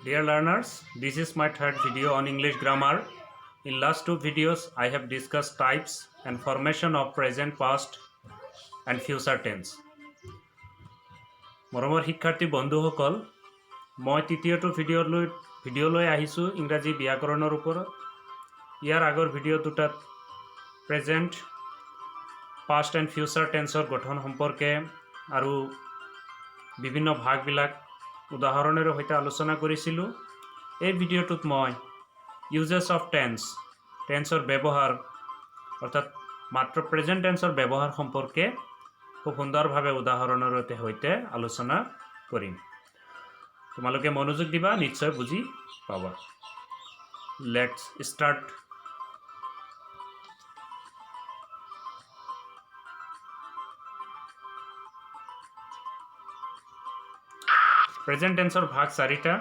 Dear learners, this is my third video on English grammar. In last two videos, I have discussed types and formation of present, past and future tense. মৰমৰ শিক্ষাৰ্থী বন্ধুসকল, মই তৃতীয়টো ভিডিঅ'লৈ আহিছোঁ ইংৰাজী ব্যাকৰণৰ ওপৰত। ইয়াৰ আগৰ ভিডিঅ' দুটাত প্ৰেজেণ্ট, পাষ্ট এণ্ড ফিউচাৰ টেন্সৰ গঠন সম্পৰ্কে আৰু বিভিন্ন ভাগবিলাক উদাহৰণেৰে সৈতে আলোচনা কৰিছিলোঁ। এই ভিডিঅ'টোত মই ইউজেছ অফ টেন্সৰ ব্যৱহাৰ অৰ্থাৎ মাত্ৰ প্ৰেজেণ্ট টেন্সৰ ব্যৱহাৰ সম্পৰ্কে খুব সুন্দৰভাৱে উদাহৰণৰ সৈতে আলোচনা কৰিম। তোমালোকে মনোযোগ দিবা, নিশ্চয় বুজি পাবা। Let's start. প্ৰেজেণ্ট টেন্সৰ ভাগ চাৰিটা।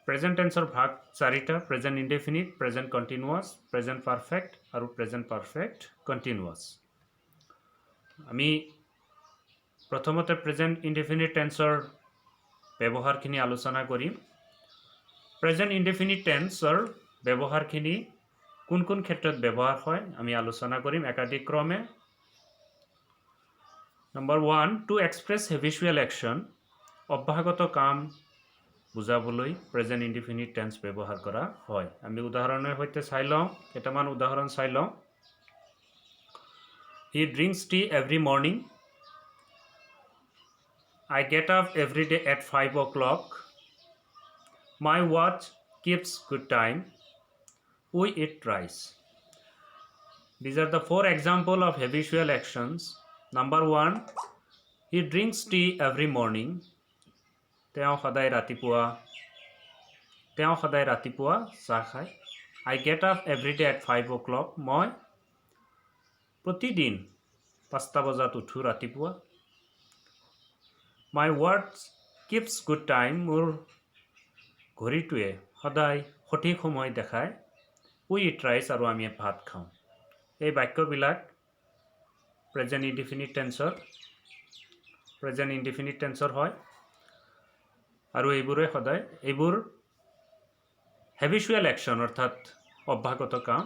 প্ৰেজেণ্ট টেন্সৰ ভাগ চাৰিটা: present indefinite, present continuous, present perfect আৰু প্ৰেজেণ্ট পাৰফেক্ট কণ্টিনিউৱাছ। আমি প্ৰথমতে প্ৰেজেণ্ট ইনডেফিনিট টেন্সৰ ব্যৱহাৰখিনি আলোচনা কৰিম। প্ৰেজেণ্ট ইনডেফিনিট টেন্সৰ ব্যৱহাৰখিনি কোন কোন ক্ষেত্ৰত ব্যৱহাৰ হয় আমি আলোচনা কৰিম একাধিক্ৰমে। Number 1, two express habitual action, অভ্যাসগত কাম বুজাবলৈ প্ৰেজেণ্ট ইনডেফিনিট টেন্স ব্যৱহাৰ কৰা হয়। আমি উদাহৰণৰ সৈতে চাই লওঁ, কেইটামান উদাহৰণ চাই লওঁ। He drinks tea every morning. I get up every day at 5 o'clock. My watch keeps good time. We eat rice. These are the 4 examples of habitual actions. Number 1, he drinks tea every morning. তেওঁ সদায় ৰাতিপুৱা চাহ খায়। I get up every day at 5 o'clock. মই প্ৰতিদিন 5টা বজাত উঠো ৰাতিপুৱা। My watch keeps good time. মোৰ ঘড়ীটোৱে সদায় সঠিক সময় দেখায়। We eat rice, আৰু আমি ভাত খাওঁ। এই বাক্যবিলাক প্ৰেজেণ্ট ইনডিফিনিট টেন্সৰ হয় আৰু এইবোৰ হেবিচুৱেল একশ্যন অৰ্থাৎ অভ্যাসগত কাম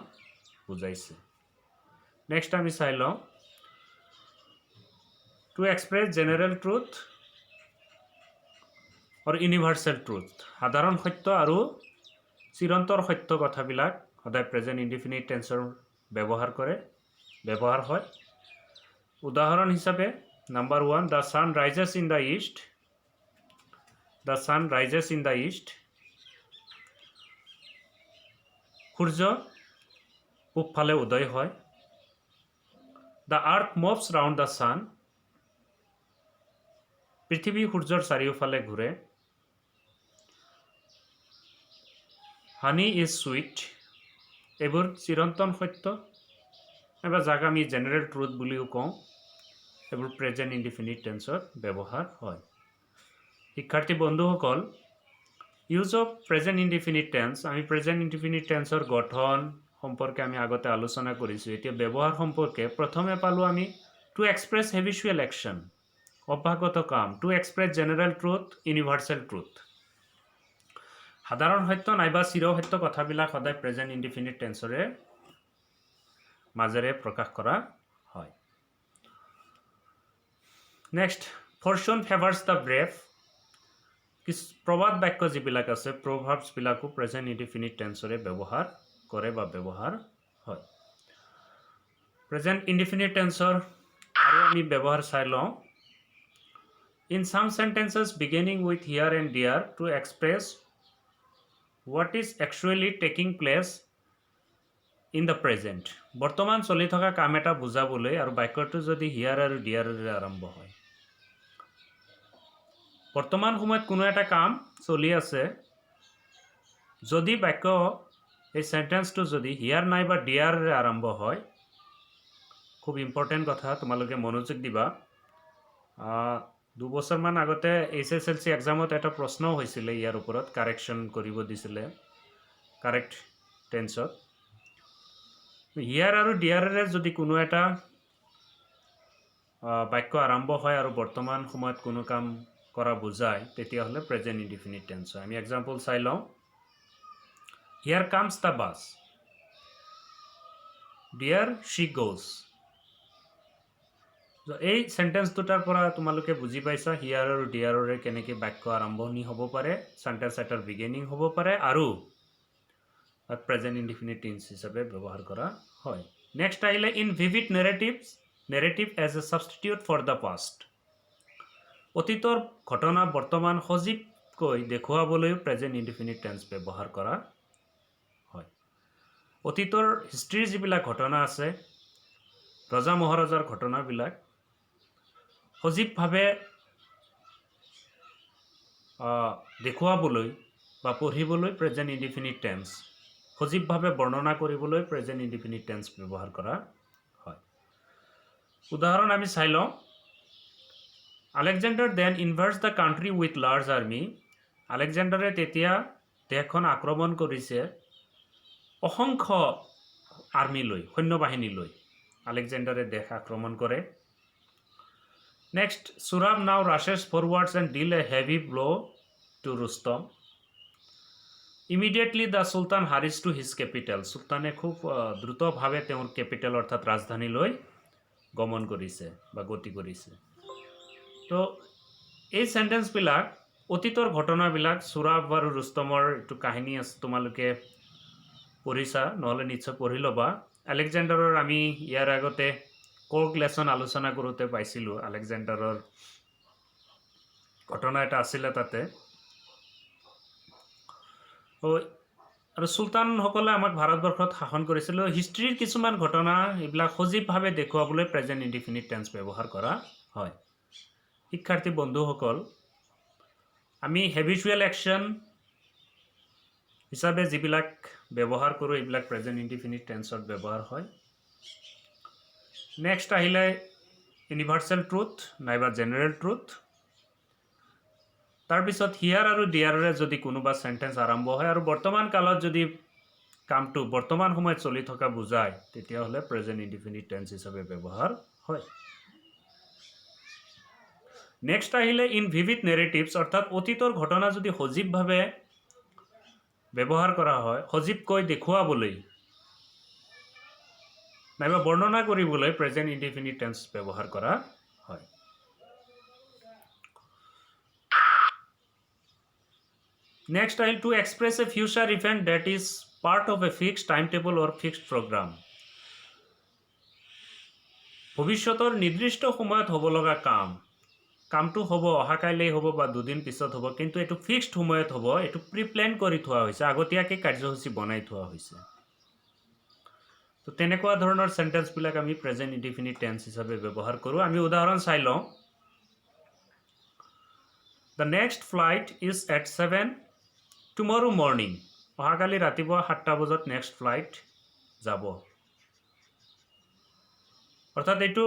বুজাইছে। নেক্সট আমি চাই লওঁ, টু এক্সপ্ৰেছ জেনেৰেল ট্ৰুথ অৰ ইউনিভাৰ্চেল ট্ৰুথ, সাধাৰণ সত্য আৰু চিৰন্তৰ সত্য কথাবিলাক সদায় প্ৰেজেণ্ট ইনডিফিনিট টেন্সৰ ব্যৱহাৰ হয়। উদাহৰণ হিচাপে number 1, the sun rises in the east. The sun rises in the east, সূৰ্য পূবফালে উদয় হয়। The earth moves round the sun, পৃথিৱী সূৰ্যৰ চাৰিওফালে ঘূৰে। হানি ইজ ছুইট, এইবোৰ চিৰন্তন সত্য নাইবা যাক আমি জেনেৰেল ট্ৰুথ বুলিও কওঁ। এইবোৰ প্ৰেজেণ্ট ইনডিফিনিট টেন্সত ব্যৱহাৰ হয়। শিক্ষাৰ্থী বন্ধুসকল, use of present indefinite tense, আমি প্ৰেজেণ্ট ইনডিফিনিট টেন্সৰ গঠন সম্পৰ্কে আমি আগতে আলোচনা কৰিছোঁ। এতিয়া ব্যৱহাৰ সম্পৰ্কে প্ৰথমে পালোঁ আমি টু এক্সপ্ৰেছ হেবিচুৱেল একশ্যন, অভ্যাসগত কাম। To express general truth, universal truth, সাধাৰণ সত্য নাইবা চিৰসত্য কথাবিলাক সদায় প্ৰেজেণ্ট ইনডিফিনিট টেন্সৰে মাজেৰে প্ৰকাশ কৰা হয়। নেক্সট, ফৰচুন ফেভাৰ্ছ দ্য ব্ৰেভ, প্ৰবাদ বাক্য যিবিলাক আছে, প্ৰভাৱছবিলাকো প্ৰেজেণ্ট ইনডিফিনিট টেন্সৰে ব্যৱহাৰ হয়। প্ৰেজেণ্ট ইনডিফিনিট টেন্সৰ আৰু আমি ব্যৱহাৰ চাই লওঁ। In some sentences beginning with here and there to express what is actually taking place in the present, বৰ্তমান চলি থকা কাম এটা বুজাবলৈ আৰু বাক্যটো যদি হিয়াৰ আৰু ডিয়াৰেৰে আৰম্ভ হয়। বৰ্তমান সময়ত কোনো এটা কাম চলি আছে, যদি বাক্য এই সেন্টেন্সটো যদি হিয়াৰ নাইবা ডিয়াৰেৰে আৰম্ভ হয়, খুব ইম্পৰ্টেণ্ট কথা, তোমালোকে মনোযোগ দিবা। 2 বছৰমান আগতে HSLC এক্সামত এটা প্ৰশ্নও হৈছিলে ইয়াৰ ওপৰত, কাৰেকশ্যন কৰিব দিছিলে কাৰেক্ট টেন্সত। হিয়াৰ আৰু ডিয়াৰেৰে যদি কোনো এটা বাক্য আৰম্ভ হয় আৰু বৰ্তমান সময়ত কোনো কাম কৰা বুজায় তেতিয়াহ'লে প্ৰেজেণ্ট ইনডিফিনিট টেন্স হয় আমি এক্সাম্পল চাই লওঁ হিয়াৰ কামছ দ্য বাছ ডিয়াৰ শ্বি গোজ এই সেন্টেন্স দুটাৰ পৰা তোমালোকে বুজি পাইছা হিয়াৰ আৰু ডিয়াৰৰে কেনেকৈ বাক্য আৰম্ভণি হ'ব পাৰে সেন্টেন্স এটাৰ বিগিনিং হ'ব পাৰে আৰু প্ৰেজেণ্ট ইনডিফিনিট টেন্স হিচাপে ব্যৱহাৰ কৰা হয় নেক্সট আহিলে in vivid narrative as a substitute for the past অতীতৰ ঘটনা বৰ্তমান সজীৱকৈ দেখুৱাবলৈও প্ৰেজেণ্ট ইনডিফিনিট টেন্স ব্যৱহাৰ কৰা হয় অতীতৰ হিষ্ট্ৰীৰ যিবিলাক ঘটনা আছে ৰজা মহাৰাজাৰ ঘটনাবিলাক সজীৱভাৱে দেখুৱাবলৈ বা পঢ়িবলৈ প্ৰেজেণ্ট ইনডিফিনিট টেন্স সজীৱভাৱে বৰ্ণনা কৰিবলৈ প্ৰেজেণ্ট ইনডিফিনিট টেন্স ব্যৱহাৰ কৰা হয় উদাহৰণ আমি চাই লওঁ Alexander then invades the country with large army আলেকজেণ্ডাৰে তেতিয়া দেশখন আক্ৰমণ কৰিছে অসংখ্য আৰ্মি লৈ সৈন্যবাহিনী লৈ আলেকজেণ্ডাৰে দেশ আক্ৰমণ কৰে next Sohrab now rushes forwards and deal a heavy blow' to Rustam immediately the sultan hurries to his capital চুলতানে খুব দ্ৰুতভাৱে তেওঁৰ কেপিটেল অৰ্থাৎ ৰাজধানীলৈ গমন কৰিছে বা গতি কৰিছে তো এই সেন্টেন্সবিলাক অতীতৰ ঘটনাবিলাক সুৰাব আৰু ৰুস্তমৰ এইটো কাহিনী আছে তোমালোকে পঢ়িছা নহ'লে নিশ্চয় পঢ়ি ল'বা আলেকজেণ্ডাৰৰ আমি ইয়াৰ আগতে কোৰ্ক লেছন আলোচনা কৰোঁতে পাইছিলোঁ আলেকজেণ্ডাৰৰ ঘটনা এটা আছিলে তাতে আৰু চুলতানসকলে আমাক ভাৰতবৰ্ষত শাসন কৰিছিল হিষ্ট্ৰীৰ কিছুমান ঘটনা এইবিলাক সজীৱভাৱে দেখুৱাবলৈ প্ৰেজেণ্ট ইনডিফিনিট টেন্স ব্যৱহাৰ কৰা হয় শিক্ষাৰ্থী বন্ধুসকল আমি হেবিচুৱেল একশ্যন হিচাপে যিবিলাক ব্যৱহাৰ কৰোঁ এইবিলাক প্ৰেজেণ্ট ইনডিফিনিট টেন্সত ব্যৱহাৰ হয় নেক্সট আহিলে ইউনিভাৰ্চেল ট্ৰুথ নাইবা জেনেৰেল ট্ৰুথ তাৰপিছত হিয়াৰ আৰু ডিয়াৰৰে যদি কোনোবা সেন্টেন্স আৰম্ভ হয় আৰু বৰ্তমান কালত যদি কামটো বৰ্তমান সময়ত চলি থকা বুজায় তেতিয়াহ'লে প্ৰেজেণ্ট ইনডিফিনিট টেন্স হিচাপে ব্যৱহাৰ হয় নেক্সট আহিলে ইন ভিভিড নেৰেটিভছ অৰ্থাৎ অতীতৰ ঘটনা যদি সজীৱভাৱে ব্যৱহাৰ কৰা হয় সজীৱকৈ দেখুৱাবলৈ নাইবা বৰ্ণনা কৰিবলৈ প্ৰেজেণ্ট ইনডিফিনিট টেন্স ব্যৱহাৰ কৰা হয় নেক্সট আহিল to express a future event that is part of a fixed time table or fixed program ভৱিষ্যতৰ নিৰ্দিষ্ট সময়ত হ'ব লগা কামটো হ'ব অহাকাইলৈ হ'ব বা দুদিন পিছত হ'ব কিন্তু এইটো ফিক্সড সময়ত হ'ব এইটো প্ৰিপ্লেন কৰি থোৱা হৈছে আগতীয়াকৈ কাৰ্যসূচী বনাই থোৱা হৈছে তো তেনেকুৱা ধৰণৰ সেন্টেন্সবিলাক আমি প্ৰেজেণ্ট ইনডিফিনিট টেন্স হিচাপে ব্যৱহাৰ কৰোঁ আমি উদাহৰণ চাই লওঁ the next flight is at 7 টুমৰো morning অহাকালি ৰাতিপুৱা 7টা বজাত নেক্সট ফ্লাইট যাব অৰ্থাৎ এইটো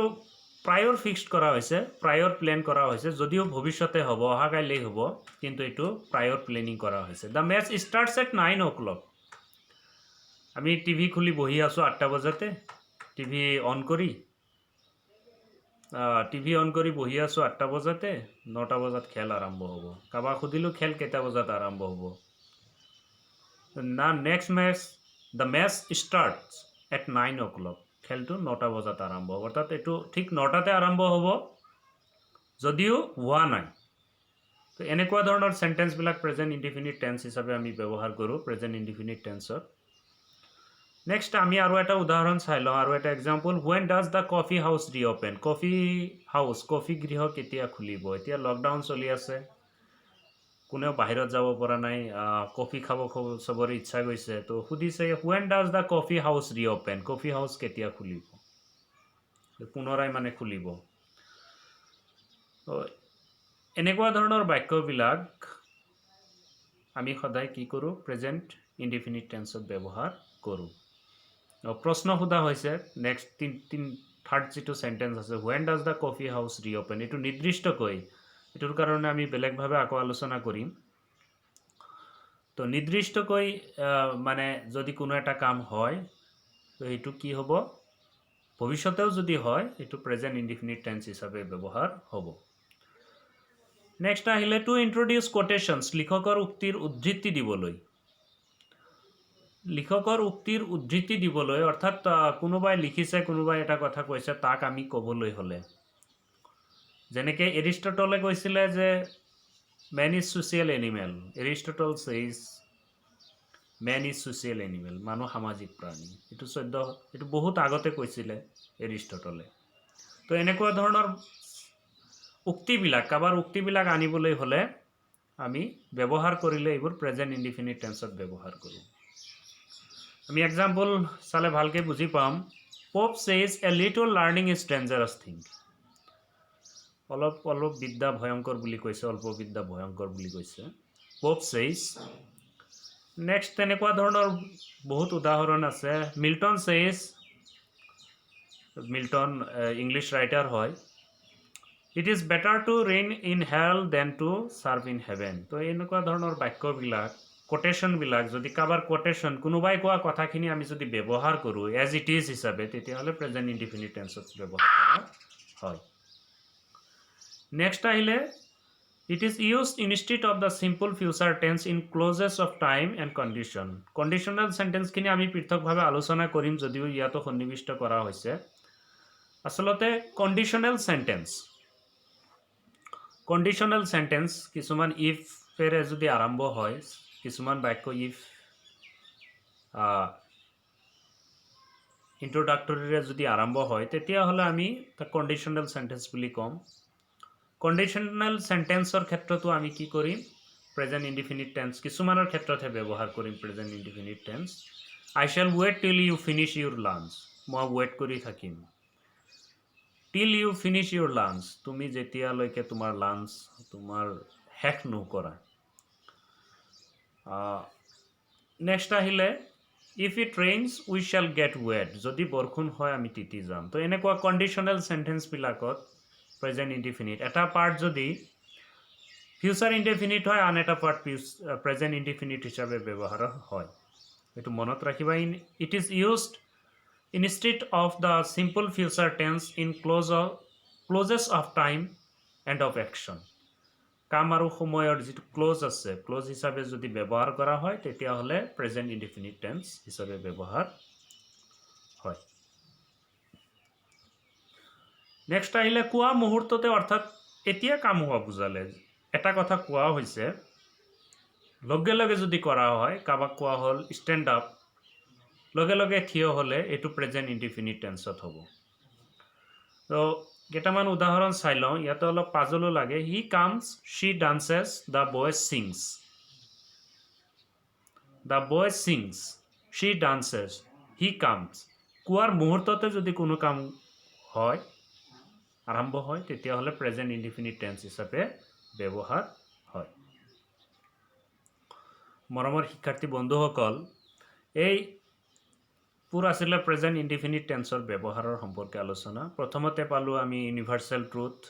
প্ৰায়ৰ ফিক্সড কৰা হৈছে প্ৰায়ৰ প্লেন কৰা হৈছে যদিও ভৱিষ্যতে হ'ব অহাকাইলৈ হ'ব কিন্তু এইটো প্ৰায়ৰ প্লেনিং কৰা হৈছে the match starts at 9 o'clock আমি টিভি খুলি বহি আছোঁ 8টা বজাতে টিভি অন কৰি বহি আছোঁ 8টা বজাতে 9টা বজাত খেল আৰম্ভ হ'ব কাৰোবাক সুধিলোঁ খেল কেইটা বজাত আৰম্ভ হ'ব না next match the match starts at 9 o'clock খেলটো 9টা বজাত আৰম্ভ হ'ব অৰ্থাৎ এইটো ঠিক 9টাতে আৰম্ভ হ'ব যদিও হোৱা নাই তো এনেকুৱা ধৰণৰ সেন্টেন্সবিলাক প্ৰেজেণ্ট ইনডিফিনিট টেন্স হিচাপে আমি ব্যৱহাৰ কৰোঁ প্ৰেজেণ্ট ইনডিফিনিট টেন্সত নেক্সট আমি আৰু এটা উদাহৰণ চাই লওঁ আৰু এটা example when does the coffee house reopen coffee গৃহ কেতিয়া খুলিব এতিয়া লকডাউন চলি আছে কোনেও বাহিৰত যাব পৰা নাই কফি খাব চবৰে ইচ্ছা গৈছে তো সুধিছে when does the coffee house reopen coffee house কেতিয়া খুলিব পুনৰাই মানে খুলিব এনেকুৱা ধৰণৰ বাক্যবিলাক আমি সদায় কি কৰোঁ প্ৰেজেণ্ট ইনডিফিনিট টেন্সত ব্যৱহাৰ কৰোঁ প্ৰশ্ন সোধা হৈছে নেক্সট থাৰ্ড যিটো সেন্টেন্স আছে when does the coffee house reopen এইটো নিৰ্দিষ্টকৈ এইটোৰ কাৰণে আমি বেলেগভাৱে আকৌ আলোচনা কৰিম তো নিৰ্দিষ্টকৈ মানে যদি কোনো এটা কাম হয় তো এইটো কি হ'ব ভৱিষ্যতেও যদি হয় এইটো প্ৰেজেণ্ট ইনডিফিনিট টেন্স হিচাপে ব্যৱহাৰ হ'ব নেক্সট আহিলে টু ইন্ট্ৰডিউচ কোটেশনস লিখকৰ উক্তিৰ উদ্ধৃতি দিবলৈ লিখকৰ উক্তিৰ উদ্ধৃতি দিবলৈ অৰ্থাৎ কোনোবাই লিখিছে কোনোবাই এটা কথা কৈছে তাক আমি ক'বলৈ হ'লে যেনেকৈ এৰিষ্টটলে কৈছিলে যে man is social animal Aristotle says man is social animal মানুহ সামাজিক প্ৰাণী এইটো বহুত আগতে কৈছিলে এৰিষ্টটলে তো এনেকুৱা ধৰণৰ উক্তিবিলাক কাবাৰ উক্তিবিলাক আনিবলৈ হ'লে আমি ব্যৱহাৰ কৰিলে এইবোৰ প্ৰেজেন্ট ইনডিফিনিট টেন্সত ব্যৱহাৰ কৰোঁ আমি এক্সাম্পল চালে ভালকৈ বুজি পাম pope Sage a little learning is dangerous thing অলপ বিদ্যা ভয়ংকৰ বুলি কৈছে অল্প বিদ্যা ভয়ংকৰ বুলি কৈছে পোপ সেজ নেক্সট তেনেকুৱা ধৰণৰ বহুত উদাহৰণ আছে মিল্টন সেজ মিল্টন ইংলিছ ৰাইটাৰ হয় It is better to reign in hell than to serve in heaven. তো এনেকুৱা ধৰণৰ বাক্যবিলাক কোটেশনবিলাক যদি কাবাৰ কোটেশন কোনোবাই কোৱা কথাখিনি আমি যদি ব্যৱহাৰ কৰোঁ এজ ইট ইজ হিচাপে তেতিয়াহ'লে প্ৰেজেন্ট ইনডিফিনিট টেন্সত ব্যৱহাৰ কৰা হয় নেক্সট আহিলে it is used instead of the simple future tense in clauses of time and condition conditional চেণ্টেন্সখিনি আমি পৃথকভাৱে আলোচনা কৰিম যদিও ইয়াতো সন্নিৱিষ্ট কৰা হৈছে আচলতে কণ্ডিশ্যনেল চেণ্টেন্স কিছুমান ইফেৰে যদি আৰম্ভ হয় কিছুমান বাক্য ইফ ইন্ট্ৰডাক্টৰীৰে যদি আৰম্ভ হয় তেতিয়াহ'লে আমি তাক কণ্ডিশ্যনেল চেণ্টেন্স বুলি ক'ম কণ্ডিশ্যনেল চেণ্টেন্সৰ ক্ষেত্ৰতো আমি কি কৰিম প্ৰেজেন্ট ইনডিফিনিট টেন্স কিছুমানৰ ক্ষেত্ৰতহে ব্যৱহাৰ কৰিম প্ৰেজেন্ট ইনডিফিনিট টেন্স আই শ্যাল ৱেইট টিল ইউ ফিনিছ ইউৰ লাঞ্চ মই ৱেইট কৰি থাকিম টিল ইউ ফিনিছ ইউৰ লাঞ্চ তুমি যেতিয়ালৈকে তোমাৰ লাঞ্চ তোমাৰ শেষ নকৰা নেক্সট আহিলে if it rains we shall get wet যদি বৰষুণ হয় আমি তিতি যাম তো এনেকুৱা কণ্ডিশ্যনেল চেণ্টেন্সবিলাকত প্ৰেজেন্ট ইনডিফিনিট এটা পাৰ্ট যদি ফিউচাৰ ইনডিফিনিট হয় আন এটা পাৰ্ট প্ৰেজেন্ট ইনডিফিনিট হিচাপে ব্যৱহাৰ হয় এইটো মনত ৰাখিবা it is used instead of the simple future tense in closes of time and of action কাম আৰু সময়ৰ যিটো ক্লোজ আছে ক্লোজ হিচাপে যদি ব্যৱহাৰ কৰা হয় তেতিয়াহ'লে প্ৰেজেন্ট ইনডিফিনিট টেন্স হিচাপে ব্যৱহাৰ হয় নেক্সট আহিলে কোৱা মুহূৰ্ততে অৰ্থাৎ এতিয়া কাম হোৱা বুজালে এটা কথা কোৱা হৈছে লগে লগে যদি কৰা হয় কাবাক কোৱা হ'ল ষ্টেণ্ড আপ লগে লগে থিয় হ'লে এইটো প্ৰেজেন্ট ইনডিফিনিট টেন্সত হ'ব তো কেইটামান উদাহৰণ চাই লওঁ ইয়াতে অলপ পাজলো লাগে he comes she dances the boy sings she dances he comes কোৱাৰ মুহূৰ্ততে যদি কোনো কাম হয় আৰম্ভ হয় তেতিয়াহ'লে প্ৰেজেন্ট ইনডিফিনিট টেন্স হিচাপে ব্যৱহাৰ হয় মৰমৰ শিক্ষাৰ্থী বন্ধুসকল এই পুৰা আছিলে প্ৰেজেন্ট ইনডিফিনিট টেন্সৰ ব্যৱহাৰৰ সম্পৰ্কে আলোচনা প্ৰথমতে পালোঁ আমি universal truth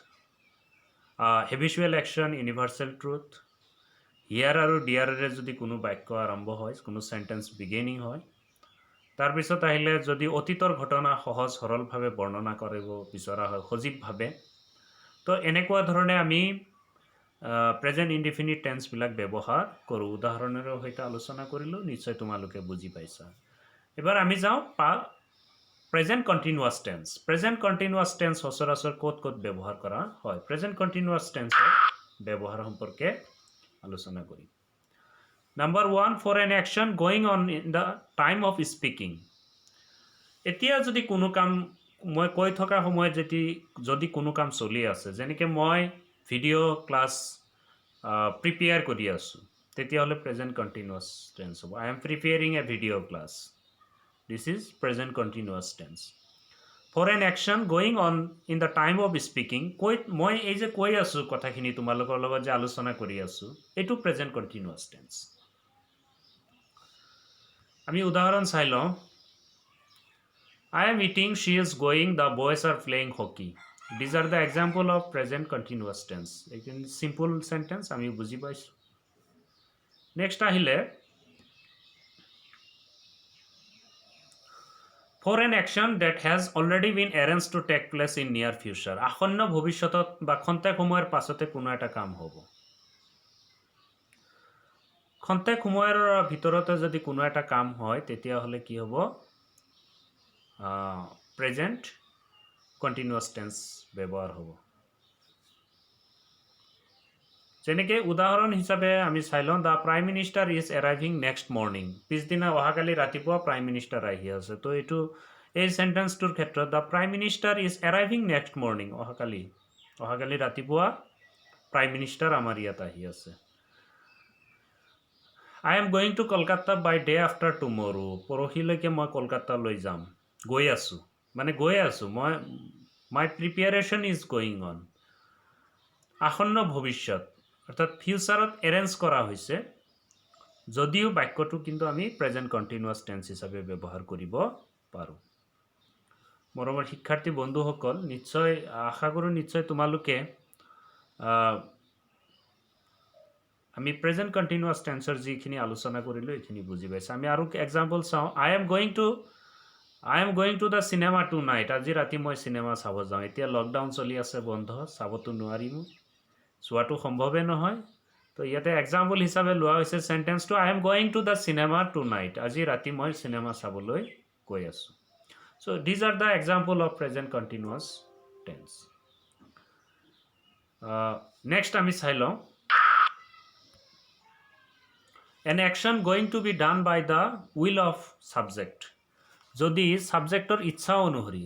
habitual action universal truth here আৰু ডিয়াৰেৰে যদি কোনো বাক্য আৰম্ভ হয় কোনো চেণ্টেন্স বিগিনিং হয় তাৰপিছত আহিলে যদি অতীতৰ ঘটনা সহজ সৰলভাৱে বৰ্ণনা কৰিব বিচৰা হয় সজীৱভাৱে তো এনেকুৱা ধৰণে আমি প্ৰেজেন্ট ইনডিফিনিট টেন্সবিলাক ব্যৱহাৰ কৰোঁ উদাহৰণেৰে সৈতে আলোচনা কৰিলোঁ নিশ্চয় তোমালোকে বুজি পাইছা এবাৰ আমি যাওঁ প্ৰেজেন্ট কণ্টিনিউৱাছ টেন্স সচৰাচৰ ক'ত ব্যৱহাৰ কৰা হয় প্ৰেজেন্ট কণ্টিনিউৱাছ টেন্সৰ ব্যৱহাৰ সম্পৰ্কে আলোচনা কৰিম number 1 for an action going on in the time of speaking এতিয়া যদি কোনো কাম মই কৈ থকা সময়ত যদি কোনো কাম চলি আছে যেনেকৈ মই ভিডিঅ' ক্লাছ প্ৰিপেয়াৰ কৰি আছোঁ তেতিয়াহ'লে প্ৰেজেন্ট কণ্টিনিউৱাছ টেন্স হ'ব I am preparing A video' class This is present continuous tense. For an action going on in the time of speaking, মই এই যে কৈ আছোঁ কথাখিনি তোমালোকৰ লগত যে আলোচনা কৰি আছোঁ এইটো present continuous tense. আমি উদাহৰণ চাই লওঁ I am eating, she is going, the boys are playing hockey. These are the example of present continuous tense. Again, simple sentence আমি বুজি পাইছোঁ নেক্সট আহিলে for an action that has already been arrange to take place in near future. আসন্ন ভৱিষ্যতত বা খন্তেক সময়ৰ পাছতে কোনো এটা কাম হ'ব। খন্তেক সময়ৰ ভিতৰতে যদি কোনো এটা কাম হয় তেতিয়াহ'লে কি হ'ব? প্ৰেজেণ্ট কণ্টিনিউৱাছ টেন্স ব্যৱহাৰ হ'ব। যেনেকৈ উদাহৰণ হিচাপে আমি চাই লওঁ, the prime minister is arriving next morning. পিছদিনা অহাকালি ৰাতিপুৱা প্ৰাইম মিনিষ্টাৰ আহি আছে। তো এইটো এই চেণ্টেন্সটোৰ ক্ষেত্ৰত the prime minister is arriving next morning, অহাকালি ৰাতিপুৱা প্ৰাইম মিনিষ্টাৰ আমাৰ ইয়াত আহি আছে। I am going to Kolkata by day after tomorrow. পৰহিলৈকে মই কলকাতালৈ যাম। গৈ আছোঁ মই, my preparation is going on. আসন্ন ভৱিষ্যত অৰ্থাৎ ফিউচাৰত এৰেঞ্জ কৰা হৈছে, যদিও বাক্যটো কিন্তু আমি প্ৰেজেণ্ট কণ্টিনিউৱাছ টেন্স হিচাপে ব্যৱহাৰ কৰিব পাৰোঁ। মৰমৰ শিক্ষাৰ্থী বন্ধুসকল, নিশ্চয় আশা কৰোঁ নিশ্চয় তোমালোকে আমি প্ৰেজেণ্ট কণ্টিনিউৱাছ টেন্সৰ যিখিনি আলোচনা কৰিলোঁ এইখিনি বুজি পাইছে। আমি আৰু এক্সাম্পল চাওঁ। I am going to the cinema tonight. আজি ৰাতি মই চিনেমা চাব যাওঁ। এতিয়া লকডাউন চলি আছে, বন্ধ, চাবতো নোৱাৰিম, চোৱাটো সম্ভৱে নহয়। তো ইয়াতে এক্সাম্পল হিচাপে লোৱা হৈছে চেণ্টেন্সটো, I am going to the cinema tonight. আজি ৰাতি মই চিনেমা চাবলৈ গৈ আছোঁ। So' these are the example of present continuous tense. Next আমি চাই লওঁ, an action going to be done by the will of subject। যদি ছাবজেক্টৰ ইচ্ছা অনুসৰি,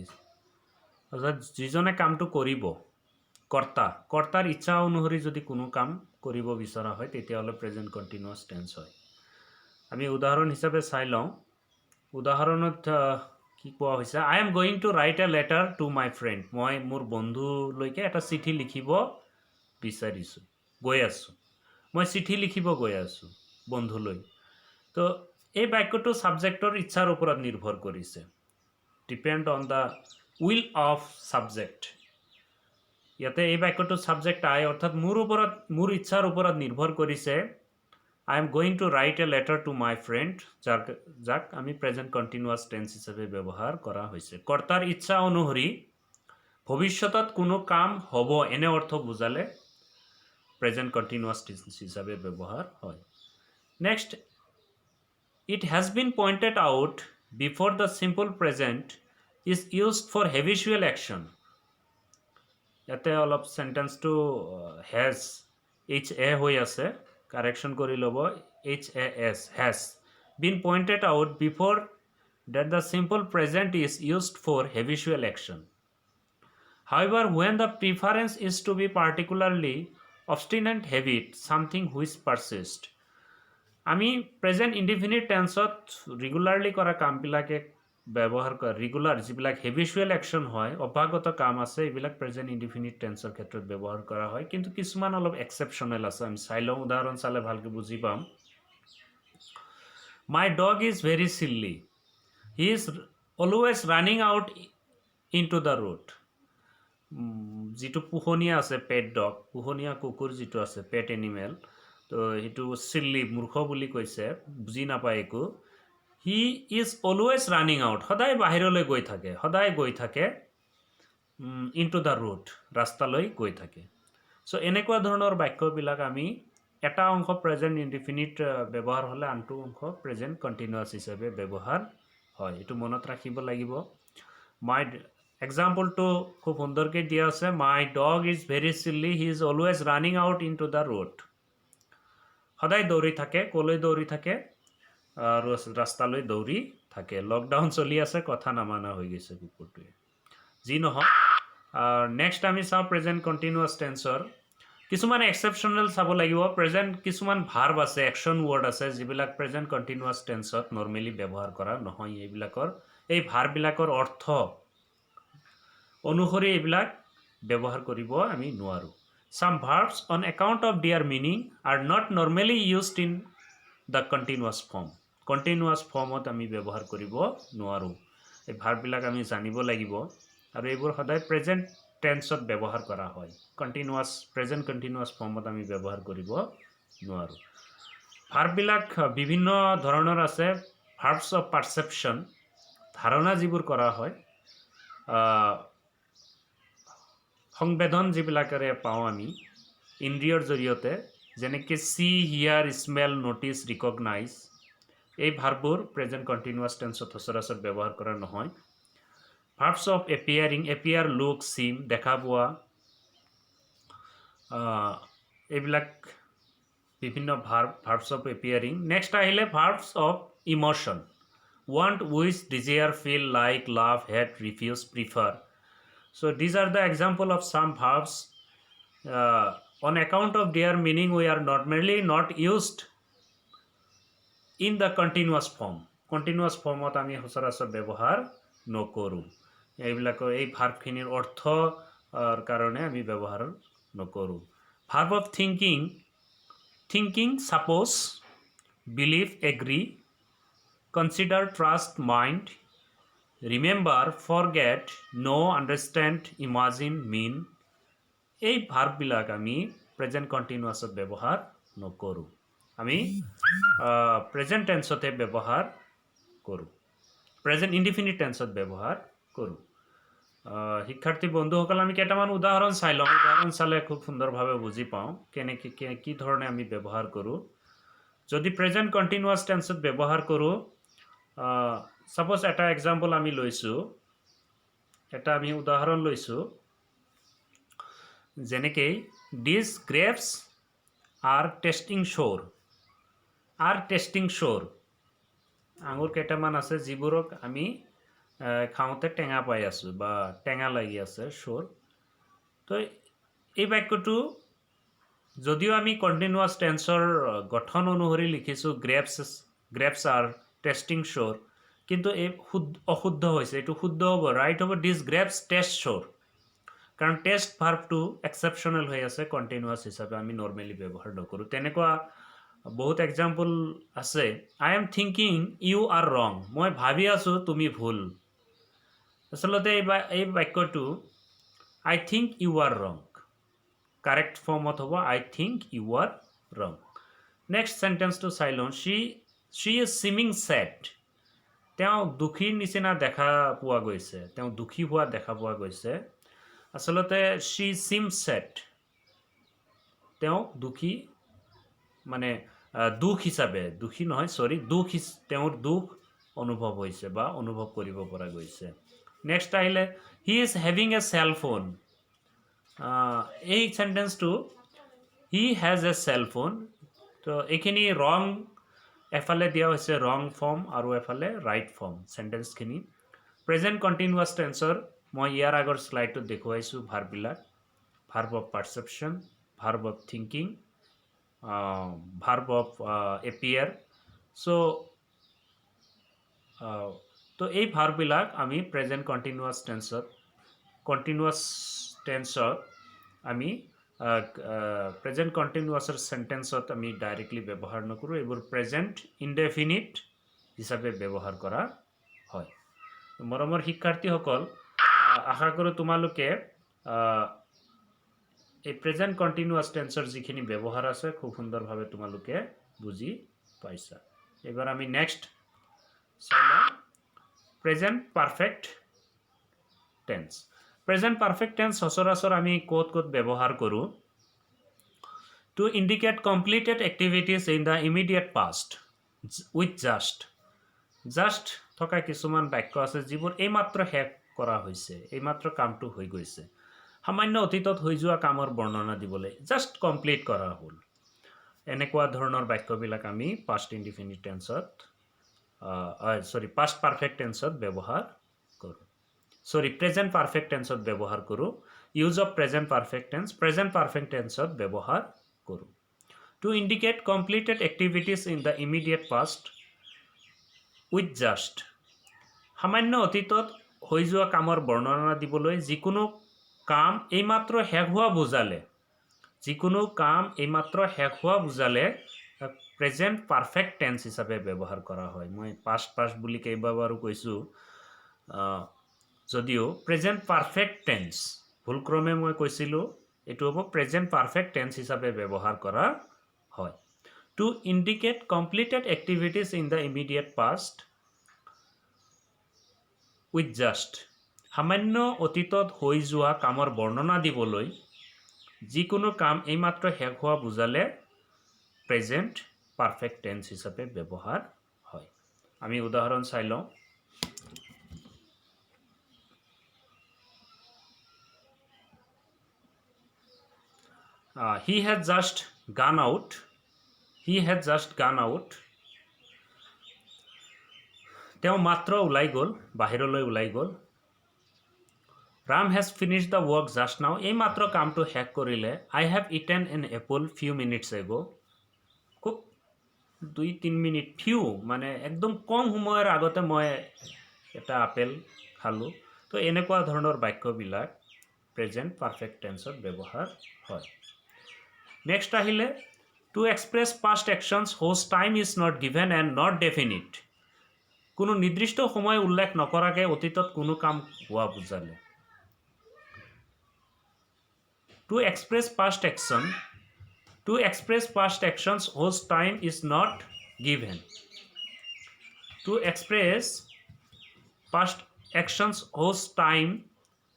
অৰ্থাৎ যিজনে কামটো কৰিব, কৰ্তাৰ ইচ্ছা অনুসৰি যদি কোনো কাম কৰিব বিচৰা হয় তেতিয়াহ'লে প্ৰেজেণ্ট কণ্টিনিউৱাছ টেন্স হয়। আমি উদাহৰণ হিচাপে চাই লওঁ। উদাহৰণত কি কোৱা হৈছে, আই am going two right a letter to my friend. মই মোৰ বন্ধুলৈকে এটা চিঠি লিখিব বিচাৰিছোঁ, গৈ আছোঁ। মই চিঠি লিখিব গৈ আছোঁ বন্ধুলৈ। তো এই বাক্যটো ছাবজেক্টৰ ইচ্ছাৰ ওপৰত নিৰ্ভৰ কৰিছে, depend on the will of subject. ইয়াতে এই বাক্যটো ছাবজেক্ট আই, অৰ্থাৎ মোৰ ইচ্ছাৰ ওপৰত নিৰ্ভৰ কৰিছে। আই am going two right a letter to my friend, যাক আমি প্ৰেজেণ্ট কণ্টিনিউৱাছ টেন্স হিচাপে ব্যৱহাৰ কৰা হৈছে। কৰ্তাৰ ইচ্ছা অনুসৰি ভৱিষ্যতত কোনো কাম হ'ব এনে অৰ্থ বুজালে প্ৰেজেণ্ট কণ্টিনিউৱাছ টেন্স হিচাপে ব্যৱহাৰ হয়। Next, it has been pointed out before the simple present is used for habitual action। ইয়াতে অলপ চেণ্টেন্সটো HA হৈ আছে, কাৰেকশ্যন কৰি ল'ব, HAS, has been pointed out before that the simple present is used for habitual action। However, when the preference is to be particularly obstinate habit, something which persists। আমি present indefinite টেন্সত regularly কৰা কামবিলাকে ব্যৱহাৰ কৰা, regular যিবিলাক habitual action হয়, অভ্যাসগত কাম আছে, এইবিলাক present indefinite টেন্সৰ ক্ষেত্ৰত ব্যৱহাৰ কৰা হয়। কিন্তু কিছুমান অলপ এক্সেপশ্যনেল আছে, আমি চাই লওঁ, উদাহৰণ চালে ভালকৈ বুজি পাম। মাই dog is very Silli, he is always running out in to the road. যিটো পোহনীয়া আছে, পেট ডগ, পোহনীয়া কুকুৰ যিটো আছে, পেট এনিমেল, তো সেইটো চিল্লি, মূৰ্খ বুলি কৈছে, বুজি নাপায় একো। He is always running out, সদায় বাহিৰলৈ গৈ থাকে, ইন টু দ্য ৰোড, ৰাস্তালৈ গৈ থাকে। চ' এনেকুৱা ধৰণৰ বাক্যবিলাক আমি এটা অংশ প্ৰেজেণ্ট ইনডিফিনিট ব্যৱহাৰ হ'লে আনটো অংশ প্ৰেজেণ্ট কণ্টিনিউৱাছ হিচাপে ব্যৱহাৰ হয়। এইটো মনত ৰাখিব লাগিব। এক্সাম্পলটো খুব সুন্দৰকৈ দিয়া আছে, মাই dog is very Silli, he is always running out in to the road. সদায় দৌৰি থাকে, ক'লৈ দৌৰি থাকে? ৰাস্তালৈ দৌৰি থাকে। লকডাউন চলি আছে, কথা নামানা হৈ গৈছে কুকুৰটোৱে। যি নহওক, নেক্সট আমি চাওঁ প্ৰেজেণ্ট কণ্টিনিউৱাছ টেন্সৰ কিছুমান এক্সেপশ্যনেল চাব লাগিব। কিছুমান ভাৰ্ব আছে, একশ্যন ৱৰ্ড আছে, যিবিলাক প্ৰেজেণ্ট কণ্টিনিউৱাছ টেন্সত নৰ্মেলি ব্যৱহাৰ কৰা নহয়। এই ভাৰ্ববিলাকৰ অৰ্থ অনুসৰি এইবিলাক ব্যৱহাৰ কৰিব আমি নোৱাৰোঁ। Some verbs on account of their meaning are not normally used in the continuous form। Continuous ফৰ্মত আমি ব্যৱহাৰ কৰিব নোৱাৰোঁ। এই ভাৰ্ববিলাক আমি জানিব লাগিব, আৰু এইবোৰ সদায় প্ৰেজেণ্ট টেন্সত ব্যৱহাৰ কৰা হয়। প্ৰেজেণ্ট কণ্টিনিউৱাছ ফৰ্মত আমি ব্যৱহাৰ কৰিব নোৱাৰোঁ। ভাৰ্ববিলাক বিভিন্ন ধৰণৰ আছে। ভাৰ্বছ অফ পাৰচেপশ্যন, ধাৰণা যিবোৰ কৰা হয় সংবেদন যিবিলাকেৰে পাওঁ আমি ইন্দ্ৰিয়ৰ জৰিয়তে যেনেকৈ সি হিয়াৰ স্মেল নটিছ ৰিকগনাইজ এই ভাৰ্ববোৰ প্ৰেজেণ্ট কণ্টিনিউৱাছ টেন্সত সচৰাচৰ ব্যৱহাৰ কৰা নহয় verbs of appearing appear look SIM দেখা পোৱা এইবিলাক বিভিন্ন ভাৰ্বছ অফ এপিয়াৰিং নেক্সট আহিলে verbs of emotion want wish desire feel like love hate refuse prefer so these are the example of some verbs on account of their meaning we are normally not used in the continuous formত আমি সচৰাচৰ ব্যৱহাৰ নকৰোঁ এইবিলাকৰ এই ভাৰ্বখিনিৰ অৰ্থৰ কাৰণে আমি ব্যৱহাৰ নকৰোঁ verb of thinking suppose believe agree consider trust mind remember forget know understand imagine mean এই ভার্ববিলাক আমি প্ৰেজেণ্ট কণ্টিনিউৱাছত ব্যৱহাৰ নকৰোঁ আমি প্ৰেজেণ্ট টেন্সতে ব্যৱহাৰ কৰোঁ প্ৰেজেণ্ট ইনডিফিনিট টেন্সত ব্যৱহাৰ কৰোঁ শিক্ষাৰ্থী বন্ধুসকল আমি কেইটামান উদাহৰণ চাই লওঁ উদাহৰণ চালে খুব সুন্দৰভাৱে বুজি পাওঁ কেনেকৈ কি ধৰণে আমি ব্যৱহাৰ কৰোঁ যদি প্ৰেজেণ্ট কণ্টিনিউৱাছ টেন্সত ব্যৱহাৰ কৰোঁ সাপোজ এটা এক্সাম্পল আমি লৈছোঁ এটা আমি উদাহৰণ লৈছোঁ যেনেকৈ দিছ গ্ৰেপছ আৰ টেষ্টিং শ্যোৰ আঙুৰ কেইটামান আছে যিবোৰক আমি খাওঁতে টেঙা পাই আছোঁ বা টেঙা লাগি আছে শ্যোৰ তো এই বাক্যটো যদিও আমি কণ্টিনিউৱাছ টেন্সৰ গঠন অনুসৰি লিখিছোঁ গ্ৰেপছ আৰ টেষ্টিং শ্যোৰ কিন্তু এই অশুদ্ধ হৈছে এইটো শুদ্ধ হ'ব ৰাইট হ'ব দিছ গ্ৰেপছ টেষ্ট শ্যোৰ কাৰণ টেষ্ট ভাৰ্বটো এক্সেপশ্যনেল হৈ আছে কণ্টিনিউৱাছ হিচাপে আমি নৰ্মেলি ব্যৱহাৰ নকৰোঁ তেনেকুৱা বহুত এক্সাম্পল আছে I am thinking you are wrong মই ভাবি আছোঁ তুমি ভুল আচলতে এই বাক্যটো I think you are wrong correct ফৰ্মত হ'ব I think you are wrong next চেণ্টেন্সটো চাই লওঁ শ্বি ইজ ছিমিং ছেড তেওঁ দুখীৰ নিচিনা দেখা পোৱা গৈছে তেওঁ দুখী হোৱা দেখা পোৱা গৈছে আচলতে শ্বি ছিম ছেড তেওঁ দুখী মানে দুখ হিচাপে দুখী নহয় তেওঁৰ দুখ অনুভৱ হৈছে বা অনুভৱ কৰিব পৰা গৈছে নেক্সট আহিলে he is having a cell phone এই চেণ্টেন্সটো he has a cell phone তো এইখিনি ৰং এফালে দিয়া হৈছে ৰং ফৰ্ম আৰু এফালে ৰাইট ফৰ্ম চেণ্টেন্সখিনি প্ৰেজেণ্ট কণ্টিনিউৱাছ টেন্সৰ মই ইয়াৰ আগৰ শ্লাইডটোত দেখুৱাইছোঁ ভাৰ্ববিলাক verb of perception verb of thinking verb of appear তো এই ভাৰ্ববিলাক আমি প্ৰেজেণ্ট কণ্টিনিউৱাছ টেন্সত আমি প্ৰেজেণ্ট কণ্টিনিউৱাছৰ চেণ্টেন্সত আমি ডাইৰেক্টলি ব্যৱহাৰ নকৰোঁ এইবোৰ প্ৰেজেণ্ট ইনডেফিনিট হিচাপে ব্যৱহাৰ কৰা হয় মৰমৰ শিক্ষাৰ্থীসকল আশা কৰোঁ তোমালোকে এই প্ৰেজেণ্ট কণ্টিনিউৱাছ টেন্সৰ যিখিনি ব্যৱহাৰ আছে খুব সুন্দৰভাৱে তোমালোকে বুজি পাইছা এইবাৰ আমি নেক্সট চাই লওঁ present perfect tense present perfect tense সচৰাচৰ আমি ক'ত ব্যৱহাৰ কৰোঁ to indicate completed activities in the immediate past with just থকা কিছুমান বাক্য আছে যিবোৰ এইমাত্ৰ শেষ কৰা হৈছে এইমাত্ৰ কামটো হৈ গৈছে সামান্য অতীতত হৈ যোৱা কামৰ বৰ্ণনা দিবলৈ জাষ্ট কমপ্লিট কৰা হ'ল এনেকুৱা ধৰণৰ বাক্যবিলাক আমি পাষ্ট ইনডিফিনিট টেন্সত পাষ্ট পাৰফেক্ট টেন্সত ব্যৱহাৰ কৰোঁ প্ৰেজেণ্ট পাৰফেক্ট টেন্সত ব্যৱহাৰ কৰোঁ ইউজ অফ প্ৰেজেণ্ট পাৰফেক্ট টেন্সত ব্যৱহাৰ কৰোঁ to indicate completed activities in the immediate past with just সামান্য অতীতত হৈ যোৱা কামৰ বৰ্ণনা দিবলৈ যিকোনো কাম এইমাত্ৰ শেষ হোৱা বুজালে প্ৰেজেণ্ট পাৰফেক্ট টেন্স হিচাপে ব্যৱহাৰ কৰা হয় মই পাষ্ট বুলি কেইবাবাৰো কৈছোঁ যদিও প্ৰেজেণ্ট পাৰফেক্ট টেন্স ভুলক্ৰমে মই কৈছিলোঁ এইটো হ'ব প্ৰেজেণ্ট পাৰফেক্ট টেন্স হিচাপে ব্যৱহাৰ কৰা হয় to indicate completed activities in the immediate past with just সামান্য অতীতত হৈ যোৱা কামৰ বৰ্ণনা দিবলৈ যিকোনো কাম এইমাত্ৰ শেষ হোৱা বুজালে প্ৰেজেণ্ট পাৰফেক্ট টেন্স হিচাপে ব্যৱহাৰ হয়। আমি উদাহৰণ চাই লওঁ। He had just gone out. He had just gone out. তেওঁ মাত্ৰ ওলাই গ'ল, বাহিৰলৈ ওলাই গ'ল। Ram has finished the work just now. এই মাত্ৰ কামটো শেষ কৰিলে। I have eaten an apple few minutes ago. খুব 2-3 মিনিট ফিউ মানে একদম কম সময়ৰ আগতে মই এটা আপেল খালোঁ। তো এনেকুৱা ধৰণৰ বাক্যবিলাক প্ৰেজেণ্ট পাৰফেক্ট টেন্সত ব্যৱহাৰ হয়। নেক্সট আহিলে to express past actions whose time is not given and not definite. কোনো নিৰ্দিষ্ট সময় উল্লেখ নকৰাকৈ অতীতত কোনো কাম হোৱা বুজালে। To express past actions whose time is not given. To express past actions whose time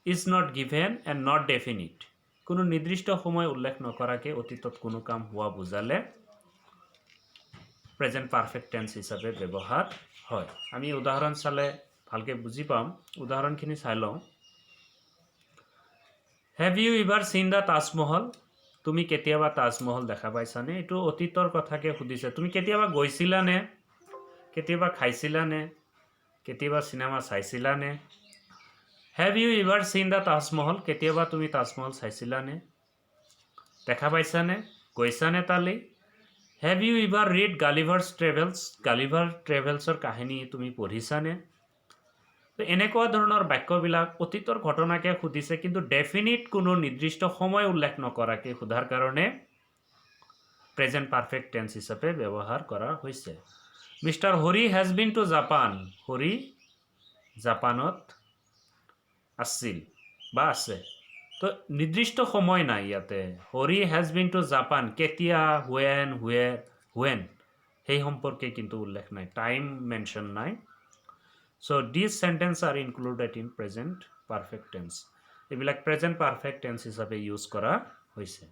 is not given and not definite. কোনো নিৰ্দিষ্ট সময় উল্লেখ নকৰাকৈ অতীতত কোনো কাম হোৱা বুজালে প্ৰেজেণ্ট পাৰফেক্ট টেন্স হিচাপে ব্যৱহাৰ হয়। আমি উদাহৰণ চালে ভালকৈ বুজি পাম। উদাহৰণখিনি চাই লওঁ। Have you ever seen the Taj Mahal? তুমি কেতিয়াবা তাজমহল দেখা পাইছানে? এইটো অতীতৰ কথাকে সুধিছে। তুমি কেতিয়াবা গৈছিলানে? কেতিয়াবা খাইছিলানে? কেতিয়াবা cinema চাইছিলানে? Have you ever seen the Taj Mahal? কেতিয়াবা তুমি তাজমহল চাইছিলানে? দেখা পাইছানে? গৈছানে তালৈ? Have you ever read Gulliver's Travels? Gulliver Travelsৰ কাহিনী তুমি পঢ়িছানে? তো এনেকুৱা ধৰণৰ বাক্যবিলাক অতীতৰ ঘটনাকে সুধিছে, কিন্তু ডেফিনিট কোনো নিৰ্দিষ্ট সময় উল্লেখ নকৰাকৈ সোধাৰ কাৰণে প্ৰেজেণ্ট পাৰফেক্ট টেন্স হিচাপে ব্যৱহাৰ কৰা হৈছে। Mister Hari has been to Japan. Hari জাপানত আছিল বা আছে। তো নিৰ্দিষ্ট সময় নাই ইয়াতে। Hari has been to Japan কেতিয়া, হুৱেন সেই সম্পৰ্কে কিন্তু উল্লেখ নাই, টাইম মেনশ্যন নাই। So these sentences are included in present perfect tense. এইবিলাক প্ৰেজেণ্ট পাৰফেক্ট টেন্স হিচাপে ইউজ কৰা হৈছে।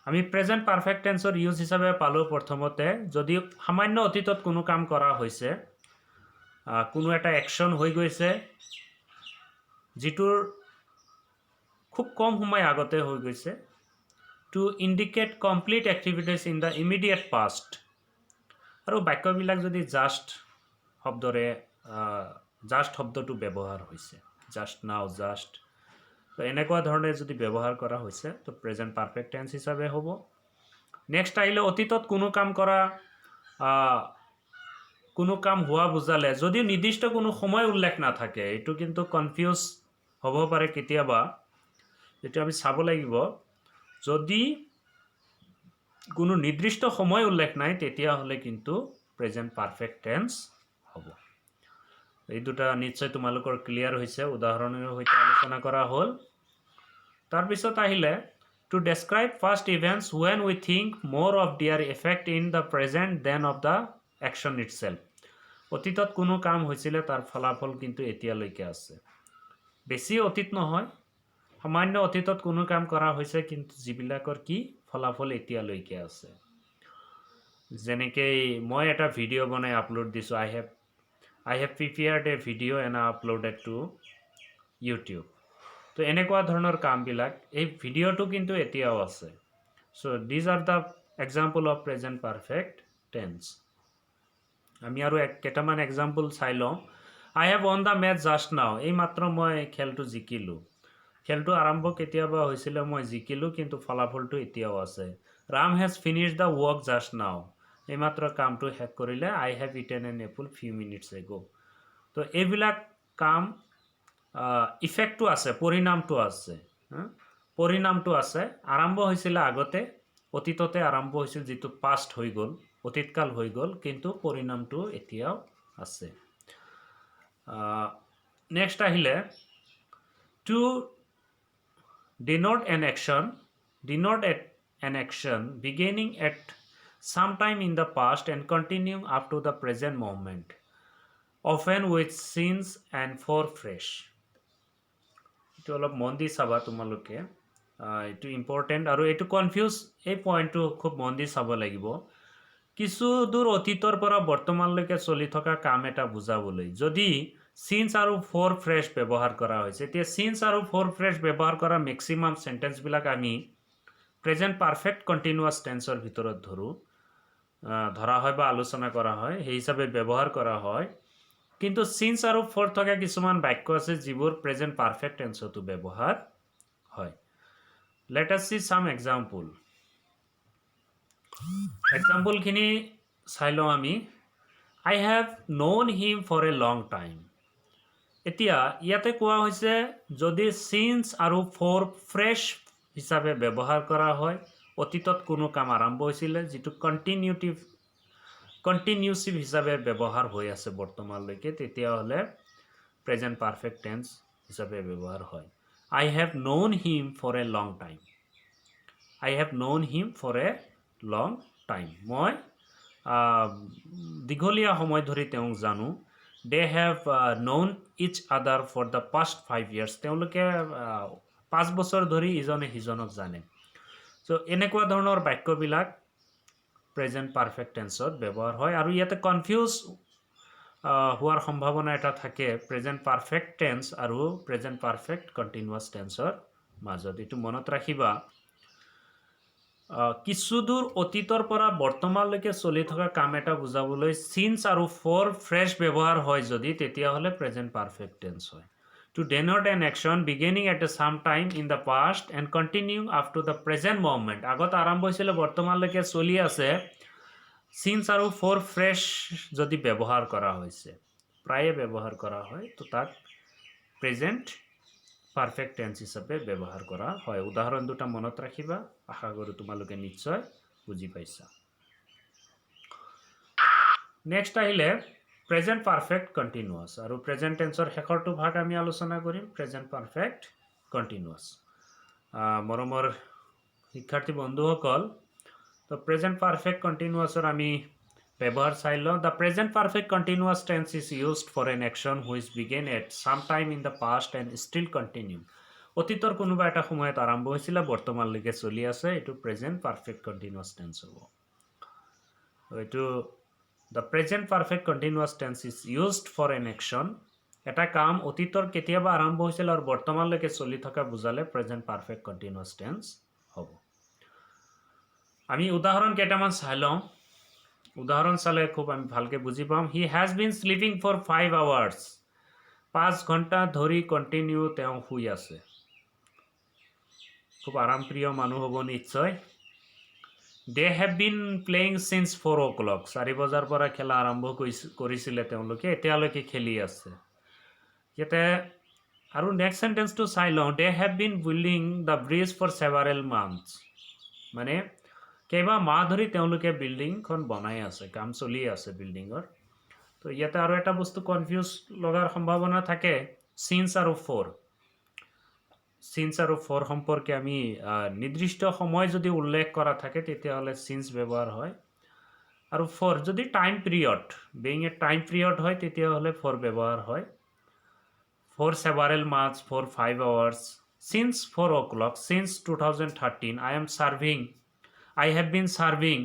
আমি প্ৰেজেণ্ট পাৰফেক্ট টেন্সৰ ইউজ হিচাপে পালোঁ প্ৰথমতে যদি সামান্য অতীতত কোনো কাম কৰা হৈছে, কোনো এটা একশ্যন হৈ গৈছে যিটোৰ খুব কম সময় আগতে হৈ গৈছে। To indicate complete activities in the immediate past. আৰু বাক্যবিলাক যদি জাষ্ট শব্দৰে জাষ্ট শব্দটো ব্যৱহাৰ হৈছে, জাষ্ট নাও, জাষ্ট, তো এনেকুৱা ধৰণে যদি ব্যৱহাৰ কৰা হৈছে তো প্ৰেজেণ্ট পাৰফেক্ট টেন্স হিচাপে হ'ব। নেক্সট আহিলে অতীতত কোনো কাম কৰা, কোনো কাম হোৱা বুজালে যদিও নিৰ্দিষ্ট কোনো সময় উল্লেখ নাথাকে, এইটো কিন্তু কনফিউজ হ'ব পাৰে কেতিয়াবা। এইটো আমি চাব লাগিব। যদি কোনো নিৰ্দিষ্ট সময় উল্লেখ নাই তেতিয়াহ'লে কিন্তু প্ৰেজেণ্ট পাৰফেক্ট টেন্স হ'ব। এই দুটা নিশ্চয় তোমালোকৰ ক্লিয়াৰ হৈছে, উদাহৰণৰ সৈতে আলোচনা কৰা হ'ল। তাৰপিছত আহিলে to describe past events when we think more of their effect in the present than of the action itself. অতীতত কোনো কাম হৈছিলে তাৰ ফলাফল কিন্তু এতিয়ালৈকে আছে। বেছি অতীত নহয়, সামান্য অতীতত কোনো কাম কৰা হৈছে কিন্তু যিবিলাকৰ কি ফলাফল এতিয়ালৈকে আছে। যেনেকৈ মই এটা ভিডিঅ' বনাই আপলোড দিছোঁ। I have prepared a video and uploaded to YouTube. তো এনেকুৱা ধৰণৰ কামবিলাক এই ভিডিঅ'টো কিন্তু এতিয়াও আছে। So' these are the example of present perfect tense. আমি আৰু কেইটামান এক্সাম্পল চাই লওঁ। I have won the match just now. এই মাত্ৰ মই খেলটো জিকিলোঁ। খেলটো আৰম্ভ কেতিয়াবা হৈছিলে, মই জিকিলোঁ, কিন্তু ফলাফলটো এতিয়াও আছে। Ram has finished the work just now. এইমাত্ৰ কামটো শেষ কৰিলে। I have eaten an apple few minutes ago. তো এইবিলাক কাম ইফেক্টটো আছে, পৰিণামটো আছে, পৰিণামটো আছে। আৰম্ভ হৈছিলে আগতে, অতীততে আৰম্ভ হৈছিল, যিটো পাষ্ট হৈ গ'ল, অতীতকাল হৈ গ'ল, কিন্তু পৰিণামটো এতিয়াও আছে। নেক্সট আহিলে two denote an action beginning at some time in the past and continuing up to the present moment. often with since and for fresh. এইটো অলপ মন দি চাবা তোমালোকে, এইটো ইম্পৰ্টেণ্ট আৰু এইটো কনফিউজ, এই পইণ্টটো খুব মন দি চাব লাগিব। কিছু দূৰ অতীতৰ পৰা বৰ্তমানলৈকে চলি থকা কাম এটা বুজাবলৈ যদি সিন্স আৰু ফৰ ফ্ৰেছ ব্যৱহাৰ কৰা হৈছে, এতিয়া সিন্স আৰু ফৰ ফ্ৰেছ ব্যৱহাৰ কৰা মেক্সিমাম চেণ্টেন্সবিলাক আমি প্ৰেজেণ্ট পাৰফেক্ট কণ্টিনিউৱাছ টেন্সৰ ভিতৰত ধৰা হয় বা আলোচনা কৰা হয়, সেই হিচাপে ব্যৱহাৰ কৰা হয়। কিন্তু সিন্স আৰু ফৰ থকা কিছুমান বাক্য আছে যিবোৰ প্ৰেজেণ্ট পাৰফেক্ট টেন্সতো ব্যৱহাৰ হয়। Let us see some example. এক্সাম্পলখিনি চাই লওঁ আমি। I have known him for a long time. এতিয়া ইয়াতে কোৱা হৈছে যদি সিন্স আৰু ফৰ ফ্ৰেছ হিচাপে ব্যৱহাৰ কৰা হয়, অতীতত কোনো কাম আৰম্ভ হৈছিলে যিটো কণ্টিনিউচিভ হিচাপে ব্যৱহাৰ হৈ আছে বৰ্তমানলৈকে, তেতিয়াহ'লে প্ৰেজেণ্ট পাৰফেক্ট টেন্স হিচাপে ব্যৱহাৰ হয়। I have known him for a long time. I have known him for a long time. মই দীঘলীয়া সময় ধৰি তেওঁক জানো। দে হেভ ন'ন ইচ আদাৰ ফৰ দ্য পাষ্ট 5 years। তেওঁলোকে 5 বছৰ ধৰি ইজনে সিজনক জানে। চ' এনেকুৱা ধৰণৰ বাক্যবিলাক প্ৰেজেণ্ট পাৰফেক্ট টেন্সত ব্যৱহাৰ হয়। আৰু ইয়াতে কনফিউজ হোৱাৰ সম্ভাৱনা এটা থাকে প্ৰেজেণ্ট পাৰফেক্ট টেন্স আৰু প্ৰেজেণ্ট পাৰফেক্ট কণ্টিনিউৱাছ টেন্সৰ মাজত। এইটো মনত ৰাখিবা। কিছু দূৰ অতীতৰ পৰা বৰ্তমানলৈকে চলি থকা কাম এটা বুজাবলৈ সিন্স আৰু ফৰ ফ্ৰেছ ব্যৱহাৰ হয় যদি, তেতিয়াহ'লে প্ৰেজেণ্ট পাৰফেক্ট টেন্স হয়। To denote an action beginning at a some time in the past and continue up to the present movement. আগত আৰম্ভ হৈছিলে বৰ্তমানলৈকে চলি আছে, সিন্স আৰু ফৰ ফ্ৰেছ যদি ব্যৱহাৰ কৰা হৈছে, প্ৰায়ে ব্যৱহাৰ কৰা হয়, তো তাক প্ৰেজেণ্ট পাৰফেক্ট টেন্স হিচাপে ব্যৱহাৰ কৰা হয়। উদাহৰণ দুটা মনত ৰাখিবা, আশা কৰোঁ তোমালোকে নিশ্চয় বুজি পাইছা। নেক্সট আহিলে প্ৰেজেণ্ট পাৰফেক্ট কণ্টিনিউৱাছ, আৰু প্ৰেজেণ্ট টেন্সৰ শেষৰটো ভাগ আমি আলোচনা কৰিম, প্ৰেজেণ্ট পাৰফেক্ট কণ্টিনিউৱাছ। মৰমৰ শিক্ষাৰ্থী বন্ধুসকল, তো প্ৰেজেণ্ট পাৰফেক্ট কণ্টিনিউৱাছৰ আমি ব্যৱহাৰ চাই লওঁ। The present perfect continuous tense is used for an action which began at some time in the past and still continue. অতীতৰ কোনোবা এটা সময়ত আৰম্ভ হৈছিলে, বৰ্তমানলৈকে চলি আছে, এইটো প্ৰেজেণ্ট পাৰফেক্ট কণ্টিনিউৱাছ টেন্স হ'ব। এইটো the present perfect continuous tense is used for an action. এটা কাম অতীতৰ কেতিয়াবা আৰম্ভ হৈছিল আৰু বৰ্তমানলৈকে চলি থকা বুজালে প্ৰেজেণ্ট পাৰফেক্ট কণ্টিনিউৱাছ টেন্স হ'ব। আমি উদাহৰণ কেইটামান চাই লওঁ। উদাহৰণ চালে খুব আমি ভালকৈ বুজি পাম। He has been sleeping for 5 hours। 5 ঘণ্টা ধৰি কণ্টিনিউ তেওঁ শুই আছে। খুব আৰামপ্ৰিয় মানুহ হ'ব নিশ্চয়। দে have been playing signs 4 o'clock। 4 বজাৰ পৰা খেলা আৰম্ভ কৰিছিলে তেওঁলোকে, এতিয়ালৈকে খেলি আছে। ইয়াতে আৰু নেক্সট চেণ্টেন্সটো চাই লওঁ। They have been building the bridge for several months. মানে কেইবা মাহ ধৰি তেওঁলোকে বিল্ডিংখন বনাই আছে, কাম চলি আছে বিল্ডিঙৰ। তো ইয়াতে আৰু এটা বস্তু কনফিউজ লগাৰ সম্ভাৱনা থাকে, সিন্স আৰু ফৰ। সিন্স আৰু ফৰ সম্পৰ্কে আমি নিৰ্দিষ্ট সময় যদি উল্লেখ কৰা থাকে তেতিয়াহ'লে সিন্স ব্যৱহাৰ হয়, আৰু ফৰ যদি time period, being a time period হয়, তেতিয়াহ'লে ফৰ ব্যৱহাৰ হয়। For several months, for 5 hours, since 4 o'clock, since 2013, I have been serving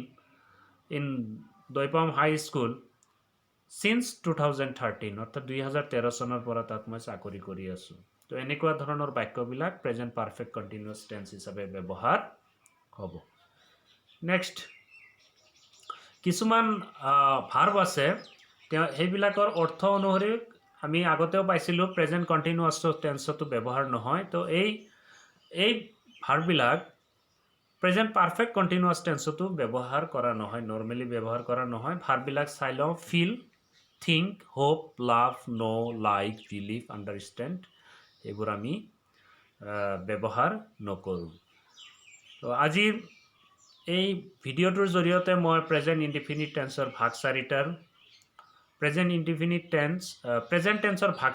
in Daipam high school since 2013, অৰ্থাৎ 2013 চনৰ পৰা তাত মই চাকৰি কৰি আছোঁ। তো এনেকুৱা ধৰণৰ বাক্যবিলাক প্ৰেজেণ্ট পাৰফেক্ট কণ্টিনিউৱাছ টেন্স হিচাপে ব্যৱহাৰ হ'ব। নেক্সট কিছুমান ভাৰ্ব আছে, সেইবিলাকৰ অৰ্থ অনুসৰি আমি আগতেও পাইছিলোঁ প্ৰেজেণ্ট কণ্টিনিউৱাছ টেন্সতো ব্যৱহাৰ নহয়। তো এই ভাৰ্ববিলাক প্ৰেজেণ্ট পাৰফেক্ট কণ্টিনিউৱাছ টেন্সতো ব্যৱহাৰ কৰা নহয়, নৰ্মেলি ব্যৱহাৰ কৰা নহয়। ভাৰ্ববিলাক চাই লওঁ। ফিল, থিংক, হোপ, লাভ, ন', লাইক, বিলিভ, আণ্ডাৰষ্টেণ্ড, এইবোৰ আমি ব্যৱহাৰ নকৰোঁ। তো আজিৰ এই ভিডিঅ'টোৰ জৰিয়তে মই প্ৰেজেণ্ট ইনডিফিনিট টেন্সৰ ভাগ চাৰিটাৰ প্ৰেজেণ্ট টেন্সৰ ভাগ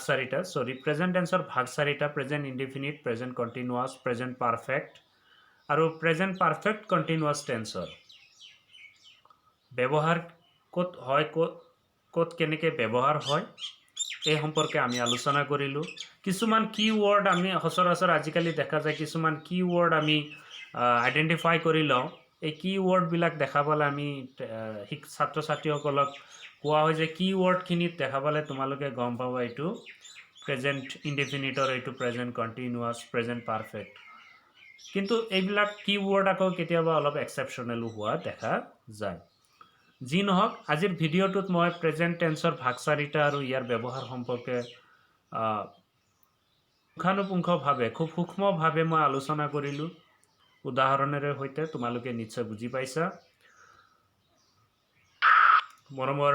চাৰিটা, present indefinite, present continuous, present perfect আৰু প্ৰেজেণ্ট পাৰফেক্ট কণ্টিনিউৱাছ টেন্সৰ ব্যৱহাৰ ক'ত হয়, ক'ত ক'ত কেনেকৈ ব্যৱহাৰ হয় এই সম্পৰ্কে আমি আলোচনা কৰিলোঁ কিছুমান কিৱৰ্ড আমি সচৰাচৰ আজিকালি দেখা যায় কিছুমান কিৱৰ্ড আমি আইডেণ্টিফাই কৰি লওঁ এই কিৱৰ্ডবিলাক দেখা পালে আমি ছাত্ৰ ছাত্ৰীসকলক কোৱা হয় যে কিৱৰ্ডখিনিত দেখা পালে তোমালোকে গম পাবা এইটো প্ৰেজেণ্ট ইনডিফিনিটৰ এইটো প্ৰেজেণ্ট কণ্টিনিউৱাছ প্ৰেজেণ্ট পাৰফেক্ট কিন্তু এইবিলাক কিৱৰ্ড আকৌ কেতিয়াবা অলপ এক্সেপশ্যনেলো হোৱা দেখা যায় যি নহওক আজিৰ ভিডিঅ'টোত মই প্ৰেজেণ্ট টেন্সৰ ভাগ চাৰিটা আৰু ইয়াৰ ব্যৱহাৰ সম্পৰ্কে পুংখানুপুংখভাৱে খুব সূক্ষ্মভাৱে মই আলোচনা কৰিলোঁ উদাহৰণেৰে সৈতে তোমালোকে নিশ্চয় বুজি পাইছা মৰমৰ